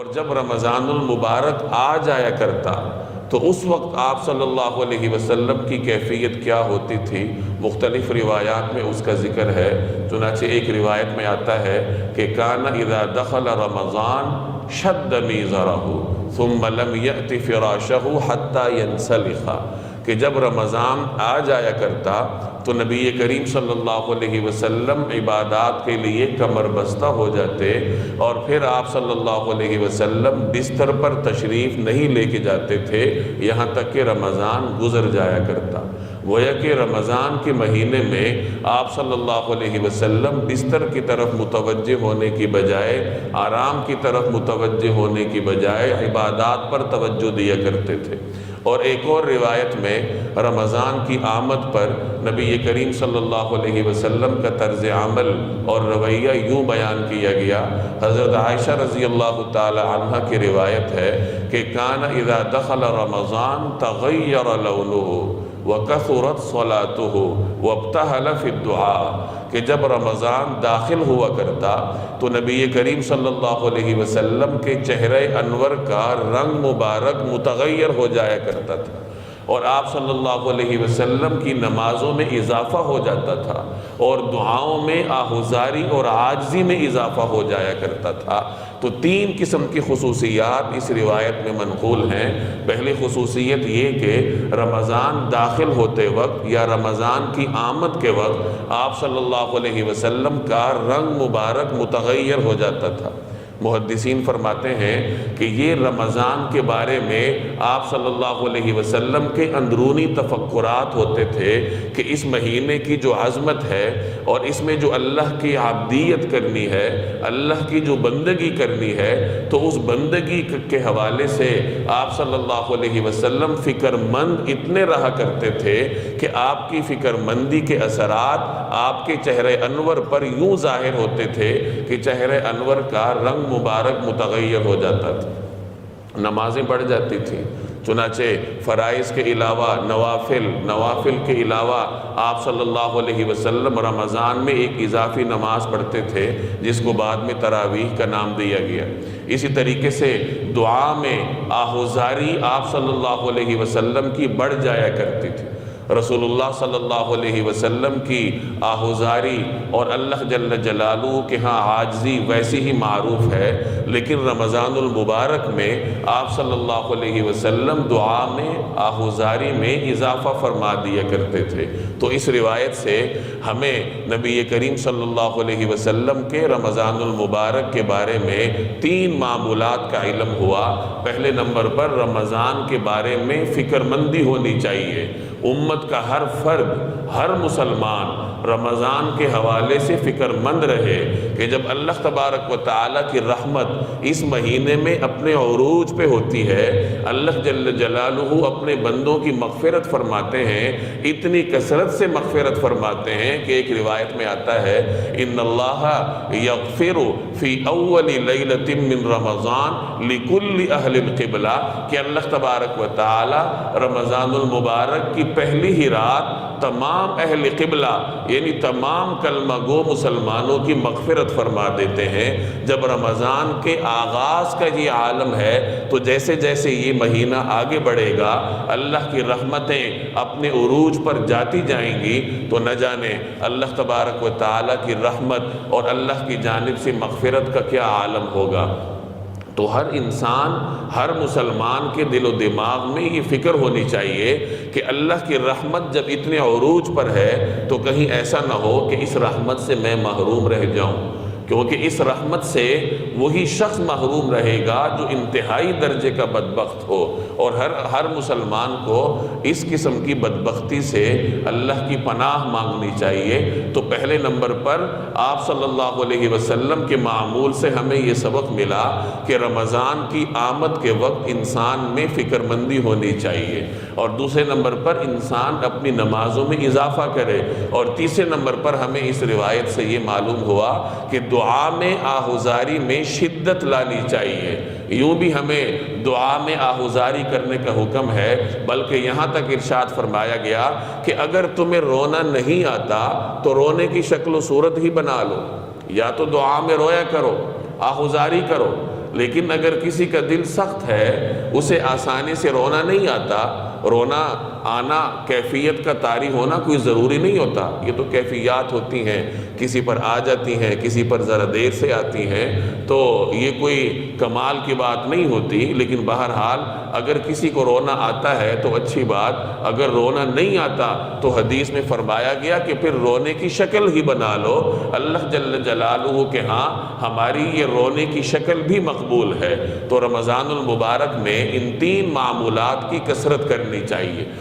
اور جب رمضان المبارک آ جایا کرتا تو اس وقت آپ صلی اللہ علیہ وسلم کی کیفیت کیا ہوتی تھی، مختلف روایات میں اس کا ذکر ہے۔ چنانچہ ایک روایت میں آتا ہے کہ کان اذا دخل رمضان شد میزرہ ثم لم یأت فراشہ حتی ینسلخ، کہ جب رمضان آ جایا کرتا تو نبی کریم صلی اللہ علیہ وسلم عبادات کے لیے کمر بستہ ہو جاتے، اور پھر آپ صلی اللہ علیہ وسلم بستر پر تشریف نہیں لے کے جاتے تھے یہاں تک کہ رمضان گزر جایا کرتا۔ گویا کہ رمضان کے مہینے میں آپ صلی اللہ علیہ وسلم بستر کی طرف متوجہ ہونے کی بجائے، آرام کی طرف متوجہ ہونے کی بجائے عبادات پر توجہ دیا کرتے تھے۔ اور ایک اور روایت میں رمضان کی آمد پر نبی کریم صلی اللہ علیہ وسلم کا طرز عمل اور رویہ یوں بیان کیا گیا۔ حضرت عائشہ رضی اللہ تعالی عنہ کی روایت ہے کہ کان اذا دخل رمضان تغیر لونہ وکثرت صلاتہ وابتہل فی الدعاء، کہ جب رمضان داخل ہوا کرتا تو نبی کریم صلی اللہ علیہ وسلم کے چہرہ انور کا رنگ مبارک متغیر ہو جایا کرتا تھا، اور آپ صلی اللہ علیہ وسلم کی نمازوں میں اضافہ ہو جاتا تھا، اور دعاؤں میں آہوزاری اور عاجزی میں اضافہ ہو جایا کرتا تھا۔ تو تین قسم کی خصوصیات اس روایت میں منقول ہیں۔ پہلی خصوصیت یہ کہ رمضان داخل ہوتے وقت یا رمضان کی آمد کے وقت آپ صلی اللہ علیہ وسلم کا رنگ مبارک متغیر ہو جاتا تھا۔ محدثین فرماتے ہیں کہ یہ رمضان کے بارے میں آپ صلی اللہ علیہ وسلم کے اندرونی تفکرات ہوتے تھے کہ اس مہینے کی جو عظمت ہے اور اس میں جو اللہ کی عبدیت کرنی ہے، اللہ کی جو بندگی کرنی ہے، تو اس بندگی کے حوالے سے آپ صلی اللہ علیہ وسلم فکر مند اتنے رہا کرتے تھے کہ آپ کی فکر مندی کے اثرات آپ کے چہرہ انور پر یوں ظاہر ہوتے تھے کہ چہرہ انور کا رنگ مبارک متغیر ہو جاتا تھا، نمازیں بڑھ جاتی تھیں۔ چنانچہ فرائض کے علاوہ نوافل کے علاوہ آپ صلی اللہ علیہ وسلم رمضان میں ایک اضافی نماز پڑھتے تھے جس کو بعد میں تراویح کا نام دیا گیا۔ اسی طریقے سے دعا میں آہوزاری آپ صلی اللہ علیہ وسلم کی بڑھ جایا کرتی تھی۔ رسول اللہ صلی اللہ علیہ وسلم کی آہوزاری اور اللہ جل جلالہ کے ہاں عاجزی ویسی ہی معروف ہے، لیکن رمضان المبارک میں آپ صلی اللہ علیہ وسلم دعا میں آہوزاری میں اضافہ فرما دیا کرتے تھے۔ تو اس روایت سے ہمیں نبی کریم صلی اللہ علیہ وسلم کے رمضان المبارک کے بارے میں تین معمولات کا علم ہوا۔ پہلے نمبر پر رمضان کے بارے میں فکر مندی ہونی چاہیے۔ امت کا ہر فرد، ہر مسلمان رمضان کے حوالے سے فکر مند رہے کہ جب اللہ تبارک و تعالیٰ کی رحمت اس مہینے میں اپنے عروج پہ ہوتی ہے، اللہ جل جلالہ اپنے بندوں کی مغفرت فرماتے ہیں، اتنی کثرت سے مغفرت فرماتے ہیں کہ ایک روایت میں آتا ہے ان اللہ یغفر فی اول لیلۃ من رمضان لکل اہل القبلہ، کہ اللہ تبارک و تعالیٰ رمضان المبارک کی پہلی ہی رات تمام اہل قبلہ یعنی تمام کلمہ گو مسلمانوں کی مغفرت فرما دیتے ہیں۔ جب رمضان کے آغاز کا یہ عالم ہے تو جیسے جیسے یہ مہینہ آگے بڑھے گا اللہ کی رحمتیں اپنے عروج پر جاتی جائیں گی، تو نہ جانے اللہ تبارک و تعالیٰ کی رحمت اور اللہ کی جانب سے مغفرت کا کیا عالم ہوگا۔ تو ہر انسان، ہر مسلمان کے دل و دماغ میں یہ فکر ہونی چاہیے کہ اللہ کی رحمت جب اتنے عروج پر ہے تو کہیں ایسا نہ ہو کہ اس رحمت سے میں محروم رہ جاؤں، کیونکہ اس رحمت سے وہی شخص محروم رہے گا جو انتہائی درجے کا بدبخت ہو، اور ہر مسلمان کو اس قسم کی بدبختی سے اللہ کی پناہ مانگنی چاہیے۔ تو پہلے نمبر پر آپ صلی اللہ علیہ وسلم کے معمول سے ہمیں یہ سبق ملا کہ رمضان کی آمد کے وقت انسان میں فکر مندی ہونی چاہیے، اور دوسرے نمبر پر انسان اپنی نمازوں میں اضافہ کرے، اور تیسرے نمبر پر ہمیں اس روایت سے یہ معلوم ہوا کہ دعا میں آہوزاری میں شدت لانی چاہیے۔ یوں بھی ہمیں دعا میں آہوزاری کرنے کا حکم ہے، بلکہ یہاں تک ارشاد فرمایا گیا کہ اگر تمہیں رونا نہیں آتا تو رونے کی شکل و صورت ہی بنا لو، یا تو دعا میں رویا کرو، آہوزاری کرو، لیکن اگر کسی کا دل سخت ہے، اسے آسانی سے رونا نہیں آتا، رونا آنا کیفیت کا طاری ہونا کوئی ضروری نہیں ہوتا، یہ تو کیفیات ہوتی ہیں، کسی پر آ جاتی ہیں، کسی پر ذرا دیر سے آتی ہیں، تو یہ کوئی کمال کی بات نہیں ہوتی۔ لیکن بہرحال اگر کسی کو رونا آتا ہے تو اچھی بات، اگر رونا نہیں آتا تو حدیث میں فرمایا گیا کہ پھر رونے کی شکل ہی بنا لو، اللہ جل جلالہ کے ہاں ہماری یہ رونے کی شکل بھی مقبول ہے۔ تو رمضان المبارک میں ان 3 معمولات کی کثرت کرنی چاہیے۔